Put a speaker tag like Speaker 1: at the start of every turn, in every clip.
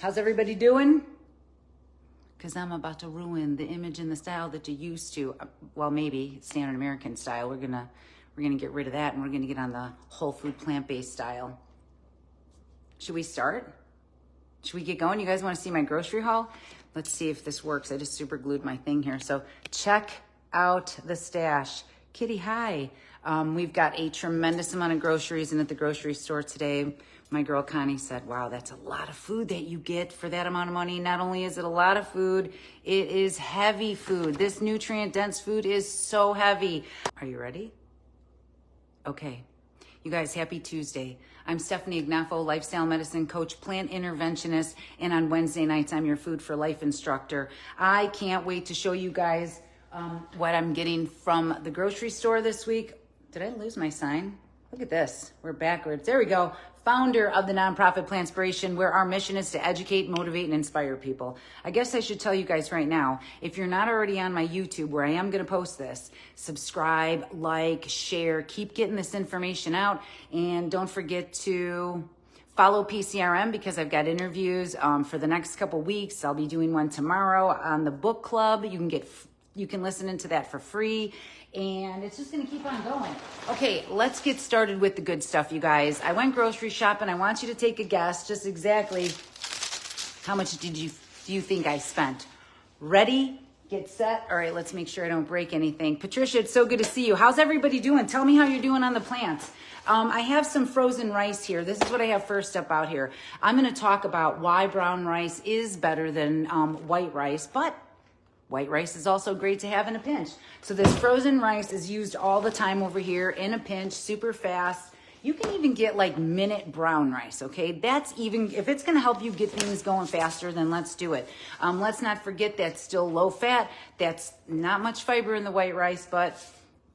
Speaker 1: How's everybody doing? Because I'm about to ruin the image and the style that you're used to. Well, maybe standard American style. We're gonna get rid of that, and we're gonna get on the whole food plant-based style. Should we start? Should we get going? You guys want to see my grocery haul? Let's see if this works. I just super glued my thing here. So check out the stash. Kitty, hi. We've got a tremendous amount of groceries in at the grocery store today. My girl Connie said, wow, that's a lot of food that you get for that amount of money. Not only is it a lot of food, it is heavy food. This nutrient-dense food is so heavy. Are you ready? Okay. You guys, happy Tuesday. I'm Stefanie Ignoffo, lifestyle medicine coach, plant interventionist, and on Wednesday nights, I'm your Food for Life instructor. I can't wait to show you guys what I'm getting from the grocery store this week. Did I lose my sign? Look at this. We're backwards. There we go. Founder of the nonprofit Plantspiration, where our mission is to educate, motivate, and inspire people. I guess I should tell you guys right now, if you're not already on my YouTube, where I am going to post this, subscribe, like, share, keep getting this information out, and don't forget to follow PCRM because I've got interviews for the next couple weeks. I'll be doing one tomorrow on the book club. You can listen into that for free. And it's just going to keep on going. Okay, let's get started with the good stuff, you guys. I went grocery shopping. I want you to take a guess just exactly how much do you think I spent. Ready? Get set. All right, let's make sure I don't break anything. Patricia, it's so good to see you. How's everybody doing? Tell me how you're doing on the plants. I have some frozen rice here. This is what I have first up out here. I'm going to talk about why brown rice is better than white rice, but white rice is also great to have in a pinch. So this frozen rice is used all the time over here in a pinch, super fast. You can even get like minute brown rice, okay? That's even, if it's gonna help you get things going faster, then let's do it. Let's not forget that's still low fat. That's not much fiber in the white rice, but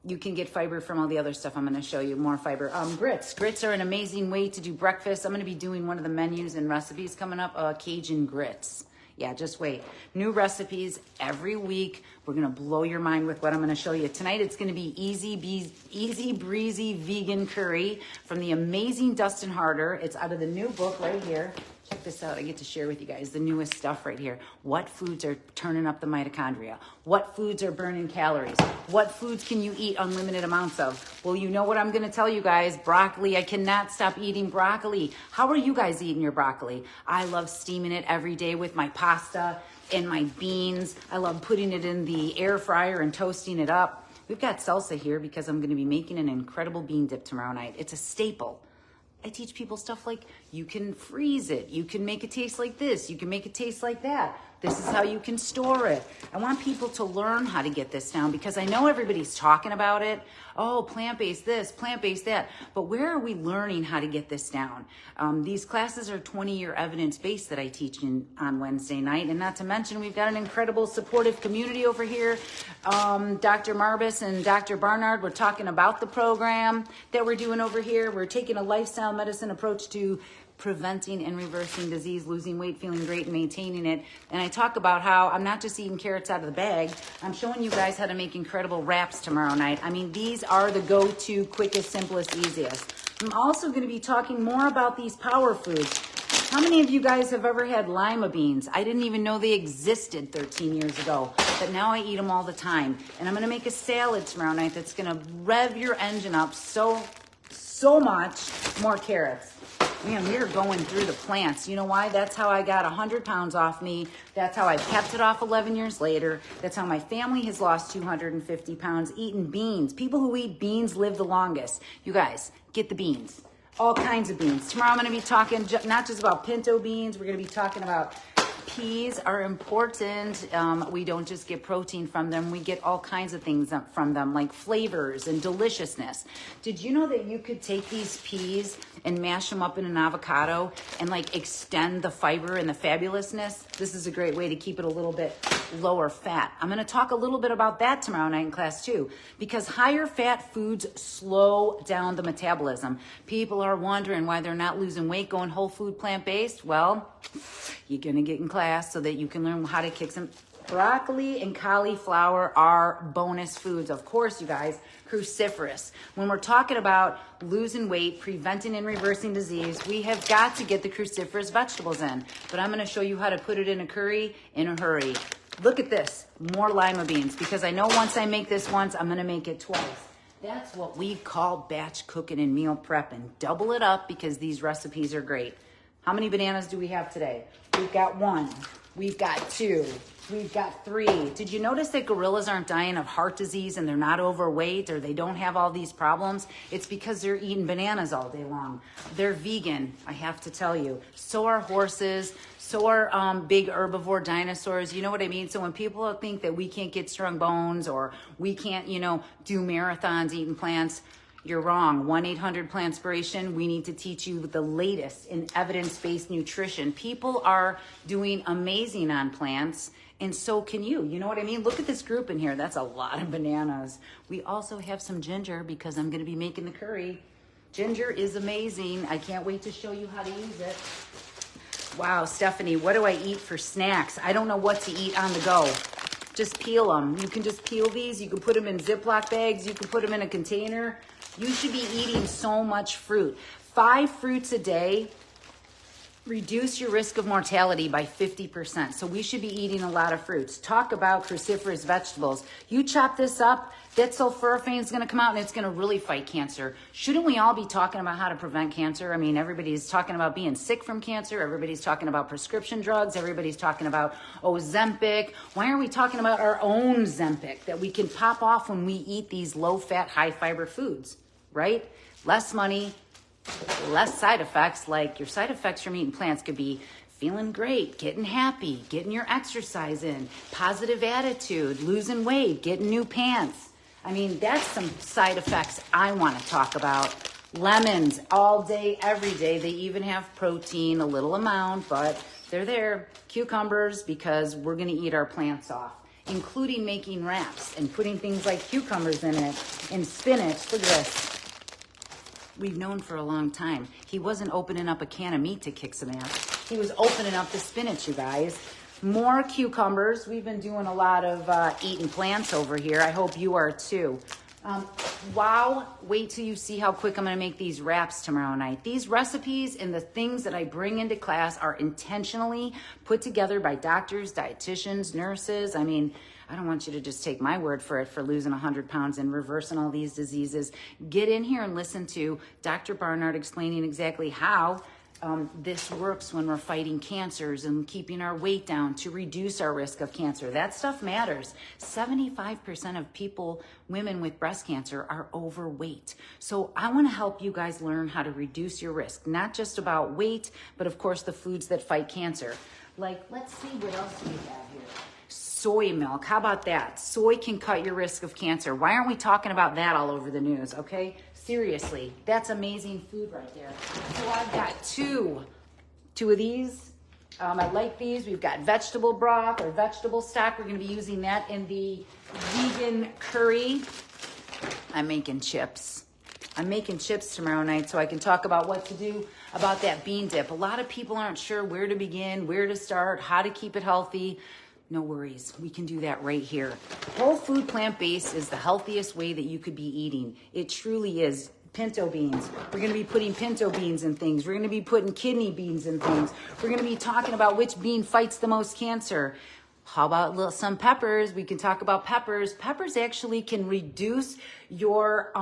Speaker 1: you can get fiber from all the other stuff. I'm gonna show you more fiber. Grits. Grits are an amazing way to do breakfast. I'm gonna be doing one of the menus and recipes coming up, Cajun grits. Yeah, just wait. New recipes every week. We're going to blow your mind with what I'm going to show you. Tonight, it's going to be easy breezy vegan curry from the amazing Dustin Harder. It's out of the new book right here. Check this out. I get to share with you guys the newest stuff right here. What foods are turning up the mitochondria? What foods are burning calories? What foods can you eat unlimited amounts of? Well, you know what I'm going to tell you guys. Broccoli. I cannot stop eating broccoli. How are you guys eating your broccoli? I love steaming it every day with my pasta and my beans. I love putting it in the air fryer and toasting it up. We've got salsa here because I'm going to be making an incredible bean dip tomorrow night. It's a staple. I teach people stuff like you can freeze it. You can make it taste like this. You can make it taste like that. This is how you can store it. I want people to learn how to get this down because I know everybody's talking about it. Oh, plant-based this, plant-based that. But where are we learning how to get this down? These classes are 20-year evidence-based that I teach on Wednesday night. And not to mention, we've got an incredible supportive community over here. Dr. Marbus and Dr. Barnard were talking about the program that we're doing over here. We're taking a lifestyle medicine approach to preventing and reversing disease, losing weight, feeling great, and maintaining it. And I talk about how I'm not just eating carrots out of the bag. I'm showing you guys how to make incredible wraps tomorrow night. I mean, these are the go-to, quickest, simplest, easiest. I'm also going to be talking more about these power foods. How many of you guys have ever had lima beans? I didn't even know they existed 13 years ago, but now I eat them all the time. And I'm going to make a salad tomorrow night that's going to rev your engine up so much. More carrots. Man, we're going through the plants. You know why? That's how I got 100 pounds off me. That's how I kept it off 11 years later. That's how my family has lost 250 pounds eating beans. People who eat beans live the longest. You guys, get the beans. All kinds of beans. Tomorrow I'm going to be talking not just about pinto beans. We're going to be talking about peas are important. We don't just get protein from them. We get all kinds of things from them, like flavors and deliciousness. Did you know that you could take these peas and mash them up in an avocado and like extend the fiber and the fabulousness? This is a great way to keep it a little bit lower fat. I'm going to talk a little bit about that tomorrow night in class too, because higher fat foods slow down the metabolism. People are wondering why they're not losing weight going whole food plant-based. Well, you're going to get in class so that you can learn how to kick some Broccoli and cauliflower are bonus foods. Of course, you guys, cruciferous. When we're talking about losing weight, preventing and reversing disease, we have got to get the cruciferous vegetables in. But I'm going to show you how to put it in a curry in a hurry. Look at this, more lima beans, because I know once I make this once, I'm going to make it twice. That's what we call batch cooking and meal prepping. Double it up because these recipes are great. How many bananas do we have today? We've got 1. We've got 2. We've got 3. Did you notice that gorillas aren't dying of heart disease and they're not overweight or they don't have all these problems? It's because they're eating bananas all day long. They're vegan, I have to tell you. So are horses. So are big herbivore dinosaurs. You know what I mean? So when people think that we can't get strong bones or we can't, do marathons eating plants, you're wrong. 1-800-Plantspiration. We need to teach you the latest in evidence-based nutrition. People are doing amazing on plants, and so can you. You know what I mean? Look at this group in here. That's a lot of bananas. We also have some ginger because I'm going to be making the curry. Ginger is amazing. I can't wait to show you how to use it. Wow, Stefanie, what do I eat for snacks? I don't know what to eat on the go. Just peel them. You can just peel these. You can put them in Ziploc bags. You can put them in a container. You should be eating so much fruit. 5 fruits a day reduce your risk of mortality by 50%. So we should be eating a lot of fruits. Talk about cruciferous vegetables. You chop this up, that sulforaphane is going to come out and it's going to really fight cancer. Shouldn't we all be talking about how to prevent cancer? I mean, everybody's talking about being sick from cancer. Everybody's talking about prescription drugs. Everybody's talking about Ozempic. Why aren't we talking about our own Zempic that we can pop off when we eat these low-fat, high-fiber foods, right? Less money, less side effects. Like your side effects from eating plants could be feeling great, getting happy, getting your exercise in, positive attitude, losing weight, getting new pants. I mean, that's some side effects I want to talk about. Lemons all day, every day. They even have protein, a little amount, but they're there. Cucumbers, because we're going to eat our plants off, including making wraps and putting things like cucumbers in it and spinach. Look at this. We've known for a long time. He wasn't opening up a can of meat to kick some ass. He was opening up the spinach, you guys. More cucumbers. We've been doing a lot of eating plants over here. I hope you are too. Wow, wait till you see how quick I'm going to make these wraps tomorrow night. These recipes and the things that I bring into class are intentionally put together by doctors, dietitians, nurses. I mean, I don't want you to just take my word for it for losing 100 pounds and reversing all these diseases. Get in here and listen to Dr. Barnard explaining exactly how this works when we're fighting cancers and keeping our weight down to reduce our risk of cancer. That stuff matters. 75% of people, women with breast cancer, are overweight. So I want to help you guys learn how to reduce your risk, not just about weight, but of course the foods that fight cancer. Like, let's see what else we have here. Soy milk. How about that? Soy can cut your risk of cancer. Why aren't we talking about that all over the news? Okay. Seriously, that's amazing food right there. So I've got two of these. I like these. We've got vegetable broth or vegetable stock. We're going to be using that in the vegan curry. I'm making chips. I'm making chips tomorrow night so I can talk about what to do about that bean dip. A lot of people aren't sure where to begin, where to start, how to keep it healthy. No worries. We can do that right here. Whole food plant-based is the healthiest way that you could be eating. It truly is. Pinto beans. We're going to be putting pinto beans in things. We're going to be putting kidney beans in things. We're going to be talking about which bean fights the most cancer. How about some peppers? We can talk about peppers. Peppers actually can reduce your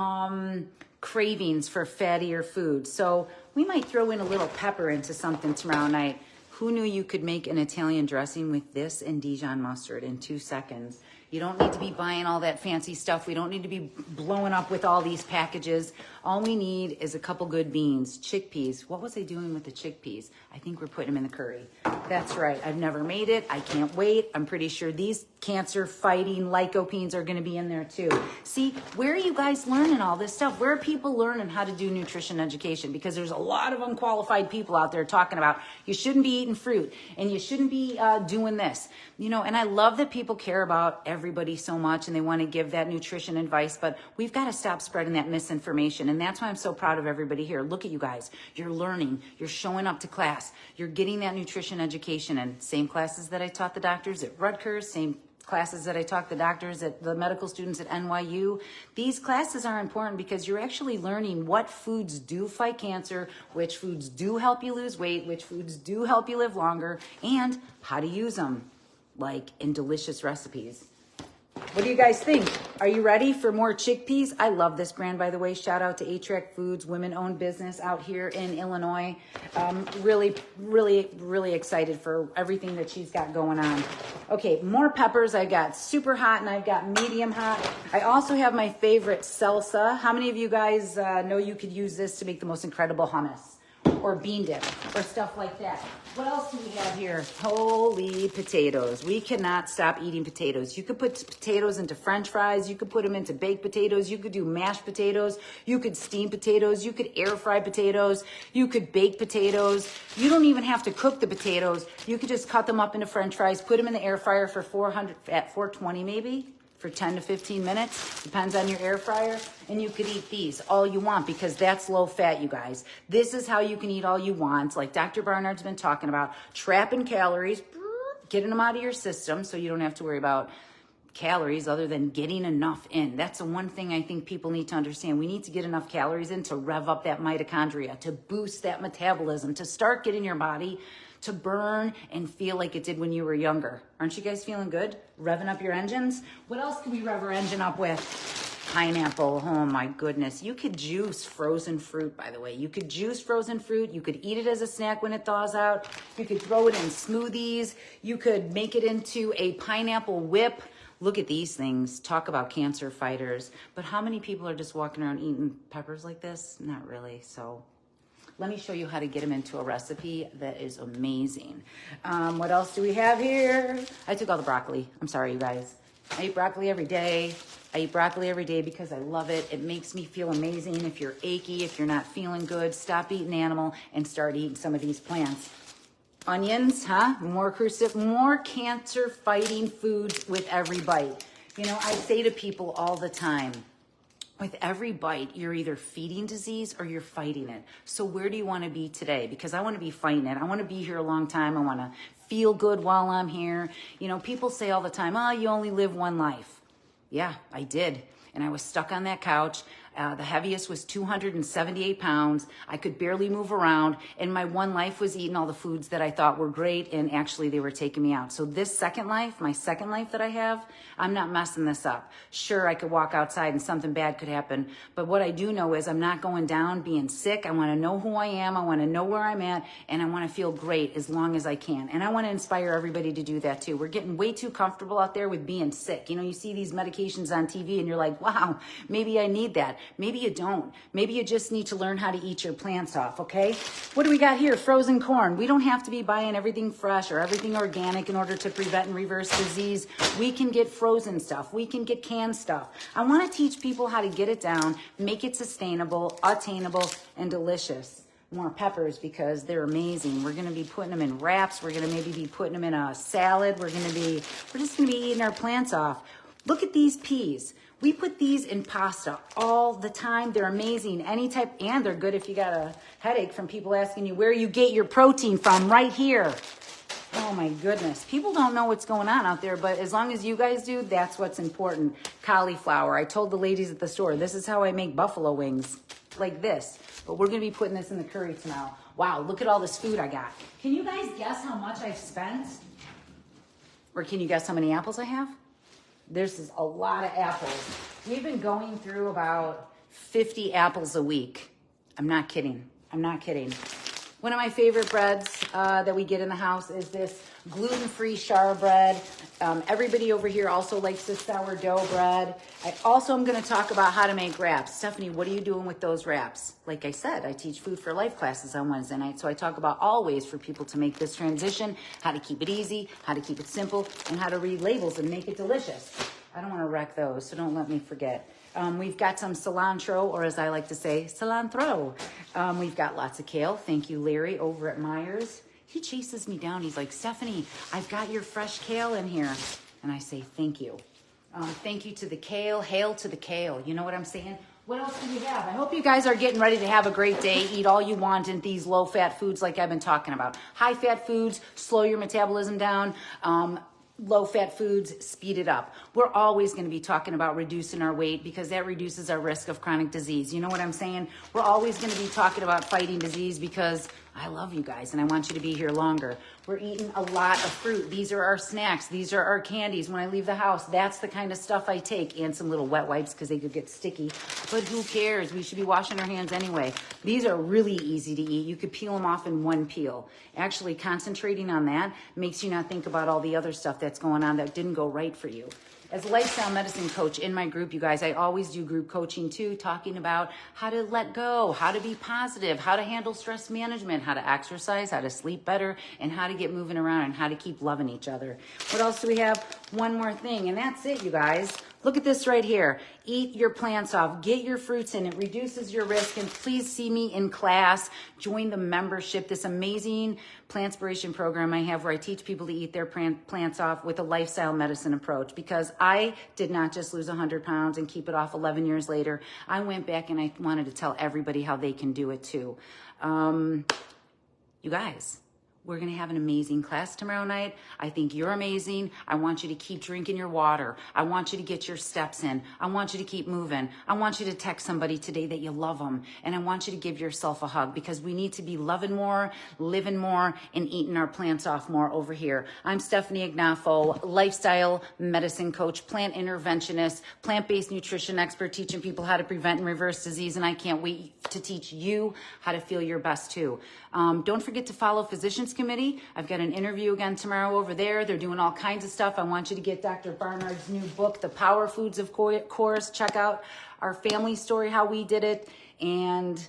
Speaker 1: cravings for fattier food. So we might throw in a little pepper into something tomorrow night. Who knew you could make an Italian dressing with this and Dijon mustard in 2 seconds? You don't need to be buying all that fancy stuff. We don't need to be blowing up with all these packages. All we need is a couple good beans. Chickpeas. What was I doing with the chickpeas? I think we're putting them in the curry. That's right. I've never made it. I can't wait. I'm pretty sure these cancer-fighting lycopenes are going to be in there too. See, where are you guys learning all this stuff? Where are people learning how to do nutrition education? Because there's a lot of unqualified people out there talking about you shouldn't be eating fruit and you shouldn't be doing this. And I love that people care about every everybody so much and they want to give that nutrition advice, but we've got to stop spreading that misinformation. And that's why I'm so proud of everybody here. Look at you guys. You're learning. You're showing up to class. You're getting that nutrition education, and same classes that I taught the doctors at Rutgers, same classes that I taught the doctors at the medical students at NYU. These classes are important because you're actually learning what foods do fight cancer, which foods do help you lose weight, which foods do help you live longer, and how to use them, like in delicious recipes. What do you guys think? Are you ready for more chickpeas? I love this brand, by the way. Shout out to A-Trek Foods, women-owned business out here in Illinois. Really excited for everything that she's got going on. Okay, more peppers. I got super hot and I've got medium hot. I also have my favorite salsa. How many of you guys know you could use this to make the most incredible hummus or bean dip or stuff like that? What else do we have here? Holy potatoes. We cannot stop eating potatoes. You could put potatoes into French fries. You could put them into baked potatoes. You could do mashed potatoes. You could steam potatoes. You could air fry potatoes. You could bake potatoes. You don't even have to cook the potatoes. You could just cut them up into French fries, put them in the air fryer for 420 maybe, for 10 to 15 minutes, depends on your air fryer, and you could eat these all you want because that's low fat, you guys. This is how you can eat all you want, like Dr. Barnard's been talking about, trapping calories, getting them out of your system so you don't have to worry about calories other than getting enough in. That's the one thing I think people need to understand. We need to get enough calories in to rev up that mitochondria, to boost that metabolism, to start getting your body to burn and feel like it did when you were younger. Aren't you guys feeling good? Revving up your engines? What else can we rev our engine up with? Pineapple. Oh my goodness. You could juice frozen fruit, by the way. You could juice frozen fruit. You could eat it as a snack when it thaws out. You could throw it in smoothies. You could make it into a pineapple whip. Look at these things. Talk about cancer fighters. But how many people are just walking around eating peppers like this? Not really. So let me show you how to get them into a recipe that is amazing. What else do we have here? I took all the broccoli. I'm sorry, you guys. I eat broccoli every day. I eat broccoli every day because I love it. It makes me feel amazing. If you're achy, if you're not feeling good, stop eating animal and start eating some of these plants. Onions, huh? More cancer-fighting foods with every bite. You know, I say to people all the time, with every bite, you're either feeding disease or you're fighting it. So where do you want to be today? Because I want to be fighting it. I want to be here a long time. I want to feel good while I'm here. You know, people say all the time, oh, you only live one life. Yeah, I did. And I was stuck on that couch. The heaviest was 278 pounds. I could barely move around. And my one life was eating all the foods that I thought were great. And actually, they were taking me out. So this second life, my second life that I have, I'm not messing this up. Sure, I could walk outside and something bad could happen. But what I do know is I'm not going down being sick. I want to know who I am. I want to know where I'm at. And I want to feel great as long as I can. And I want to inspire everybody to do that too. We're getting way too comfortable out there with being sick. You know, you see these medications on TV and you're like, wow, maybe I need that. Maybe you don't. Maybe you just need to learn how to eat your plants off, okay? What do we got here? Frozen corn. We don't have to be buying everything fresh or everything organic in order to prevent and reverse disease. We can get frozen stuff. We can get canned stuff. I want to teach people how to get it down, make it sustainable, attainable, and delicious. More peppers because they're amazing. We're going to be putting them in wraps. We're going to maybe be putting them in a salad. We're just going to be eating our plants off. Look at these peas. We put these in pasta all the time. They're amazing. Any type, and they're good if you got a headache from people asking you where you get your protein from, right here. Oh my goodness. People don't know what's going on out there, but as long as you guys do, that's what's important. Cauliflower. I told the ladies at the store, this is how I make buffalo wings, like this. But we're going to be putting this in the curry tomorrow. Wow, look at all this food I got. Can you guys guess how much I've spent? Or can you guess how many apples I have? There's a lot of apples. We've been going through about 50 apples a week. I'm not kidding. I'm not kidding. One of my favorite breads that we get in the house is this gluten-free char bread. Everybody over here also likes this sourdough bread. I also am going to talk about how to make wraps. Stefanie, what are you doing with those wraps? Like I said, I teach Food for Life classes on Wednesday night, so I talk about all ways for people to make this transition, how to keep it easy, how to keep it simple, and how to read labels and make it delicious. I don't want to wreck those, so don't let me forget. We've got some cilantro, or as I like to say, cilantro. We've got lots of kale. Thank you, Larry, over at Myers. He chases me down. He's like, Stefanie, I've got your fresh kale in here. And I say, thank you. Thank you to the kale. Hail to the kale. You know what I'm saying? What else do we have? I hope you guys are getting ready to have a great day. Eat all you want in these low-fat foods like I've been talking about. High-fat foods, slow your metabolism down. Low-fat foods, speed it up. We're always going to be talking about reducing our weight because that reduces our risk of chronic disease. You know what I'm saying? We're always going to be talking about fighting disease because I love you guys and I want you to be here longer. We're eating a lot of fruit. These are our snacks. These are our candies. When I leave the house, that's the kind of stuff I take, and some little wet wipes because they could get sticky. But who cares? We should be washing our hands anyway. These are really easy to eat. You could peel them off in one peel. Actually, concentrating on that makes you not think about all the other stuff that's going on that didn't go right for you. As a lifestyle medicine coach in my group, you guys, I always do group coaching too, talking about how to let go, how to be positive, how to handle stress management, how to exercise, how to sleep better, and how to get moving around and how to keep loving each other. What else do we have? One more thing, and that's it, you guys. Look at this right here. Eat your plants off. Get your fruits in. It reduces your risk. And please see me in class. Join the membership, this amazing Plantspiration program I have where I teach people to eat their plants off with a lifestyle medicine approach. Because I did not just lose 100 pounds and keep it off 11 years later. I went back and I wanted to tell everybody how they can do it too. You guys, we're going to have an amazing class tomorrow night. I think you're amazing. I want you to keep drinking your water. I want you to get your steps in. I want you to keep moving. I want you to text somebody today that you love them. And I want you to give yourself a hug because we need to be loving more, living more, and eating our plants off more over here. I'm Stefanie Ignoffo, lifestyle medicine coach, plant interventionist, plant-based nutrition expert, teaching people how to prevent and reverse disease. And I can't wait to teach you how to feel your best too. Don't forget to follow Physicians Committee. I've got an interview again tomorrow over there. They're doing all kinds of stuff. I want you to get Dr. Barnard's new book, The Power Foods of Course. Check out our family story, how we did it, and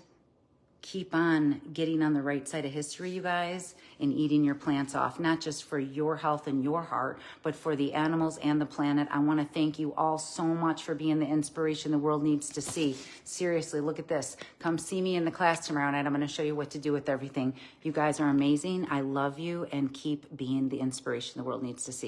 Speaker 1: keep on getting on the right side of history, you guys, and eating your plants off, not just for your health and your heart, but for the animals and the planet. I want to thank you all so much for being the inspiration the world needs to see. Seriously, look at this. Come see me in the class tomorrow night. I'm going to show you what to do with everything. You guys are amazing. I love you, and keep being the inspiration the world needs to see.